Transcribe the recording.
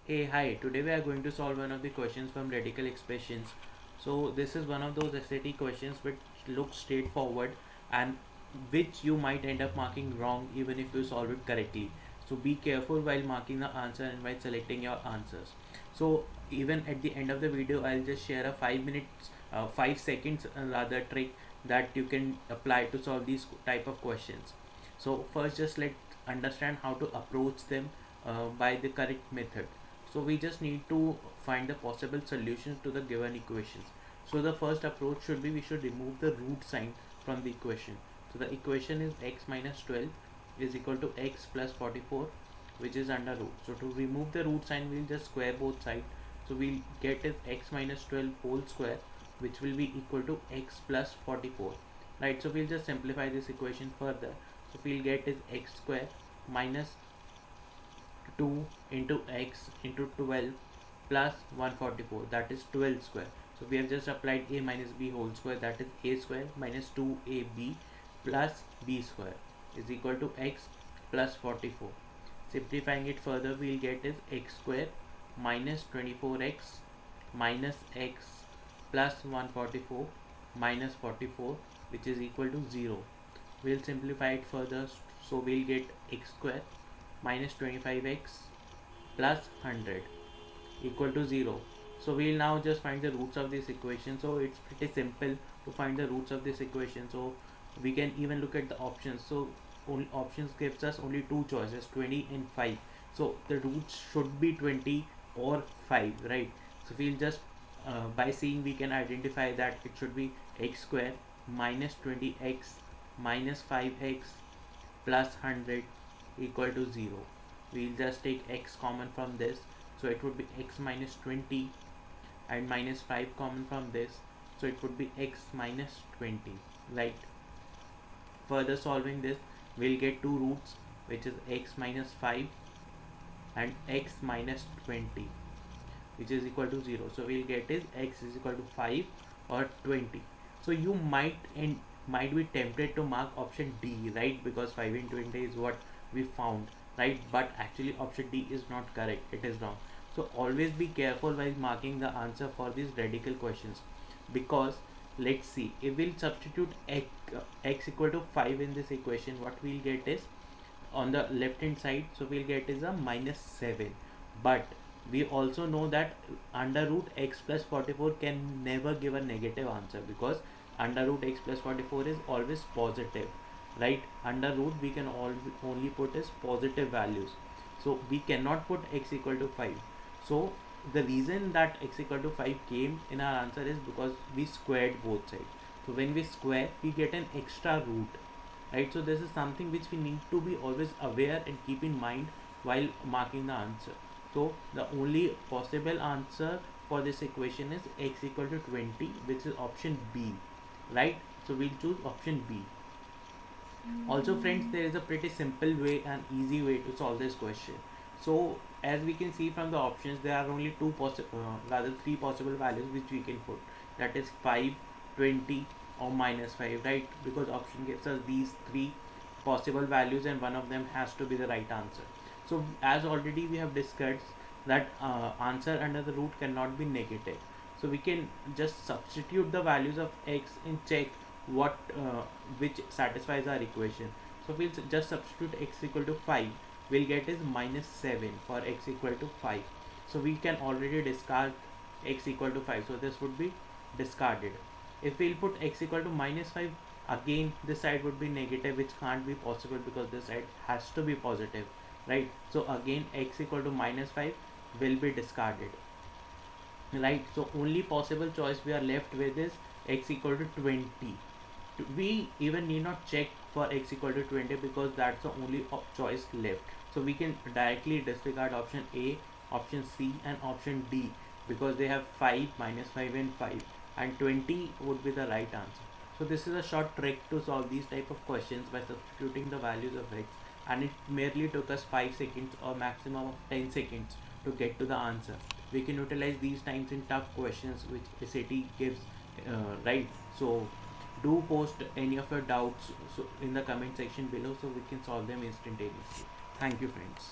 Hey, hi. Today we are going to solve one of the questions from radical expressions. So this is one of those SAT questions which looks straightforward and which you might end up marking wrong even if you solve it correctly. So be careful while marking the answer and while selecting your answers. So even at the end of the video, I'll just share a 5 minutes, 5 seconds rather trick that you can apply to solve these type of questions. So first, just let's understand how to approach them by the correct method. So we just need to find the possible solutions to the given equations. So the first approach should be we should remove the root sign from the equation. So the equation is x minus 12 is equal to x plus 44, which is under root. So to remove the root sign, we'll just square both sides. So we'll get is x minus 12 whole square, which will be equal to x plus 44. Right, so we'll just simplify this equation further. So we'll get is x square minus 2 into x into 12 plus 144, that is 12 square. So we have just applied a minus b whole square, that is a square minus 2ab plus b square is equal to x plus 44. Simplifying it further, we'll get is x square minus 24x minus x plus 144 minus 44, which is equal to 0. We'll simplify it further, so we'll get x square minus 25x plus 100 equal to 0. So we'll now just find the roots of this equation. So it's pretty simple to find the roots of this equation. So we can even look at the options. So only options gives us only two choices, 20 and 5. So the roots should be 20 or 5, right? So we'll just by seeing we can identify that it should be x square minus 20x minus 5x plus 100 equal to 0. We'll just take x common from this, so it would be x minus 20, and minus 5 common from this, so it would be x minus 20. Right, further solving this, we'll get two roots, which is x minus 5 and x minus 20, which is equal to 0. So we'll get is x is equal to 5 or 20. So you might be tempted to mark option D, right? Because 5 and 20 is what we found, right? But actually option D is not correct, it is wrong. So always be careful while marking the answer for these radical questions, because let's see, if we'll substitute x equal to 5 in this equation, what we'll get is on the left hand side, so we'll get is a minus 7. But we also know that under root x plus 44 can never give a negative answer, because under root x plus 44 is always positive, right? Under root we can only put is positive values, so we cannot put x equal to 5. So the reason that x equal to 5 came in our answer is because we squared both sides. So when we square, we get an extra root, right? So this is something which we need to be always aware and keep in mind while marking the answer. So the only possible answer for this equation is x equal to 20, which is option B, right? So we'll choose option B. Also friends, there is a pretty simple way and easy way to solve this question. So as we can see from the options, there are only rather three possible values which we can put, that is 5, 20 or minus 5, right? Because option gives us these three possible values and one of them has to be the right answer. So as already we have discussed that answer under the root cannot be negative, so we can just substitute the values of x and check what which satisfies our equation. So we'll just substitute x equal to 5, we'll get is minus 7 for x equal to 5. So we can already discard x equal to 5, so this would be discarded. If we'll put x equal to minus 5, again this side would be negative, which can't be possible because this side has to be positive, right? So again x equal to minus 5 will be discarded, right? So only possible choice we are left with is x equal to 20. We even need not check for x equal to 20 because that's the only choice left. So we can directly disregard option A, option C and option D, because they have 5, minus 5 and 5, and 20 would be the right answer. So this is a short trick to solve these type of questions by substituting the values of x, and it merely took us 5 seconds or maximum of 10 seconds to get to the answer. We can utilize these times in tough questions which SAT gives, right? So do post any of your doubts in the comment section below, so we can solve them instantaneously. Thank you friends.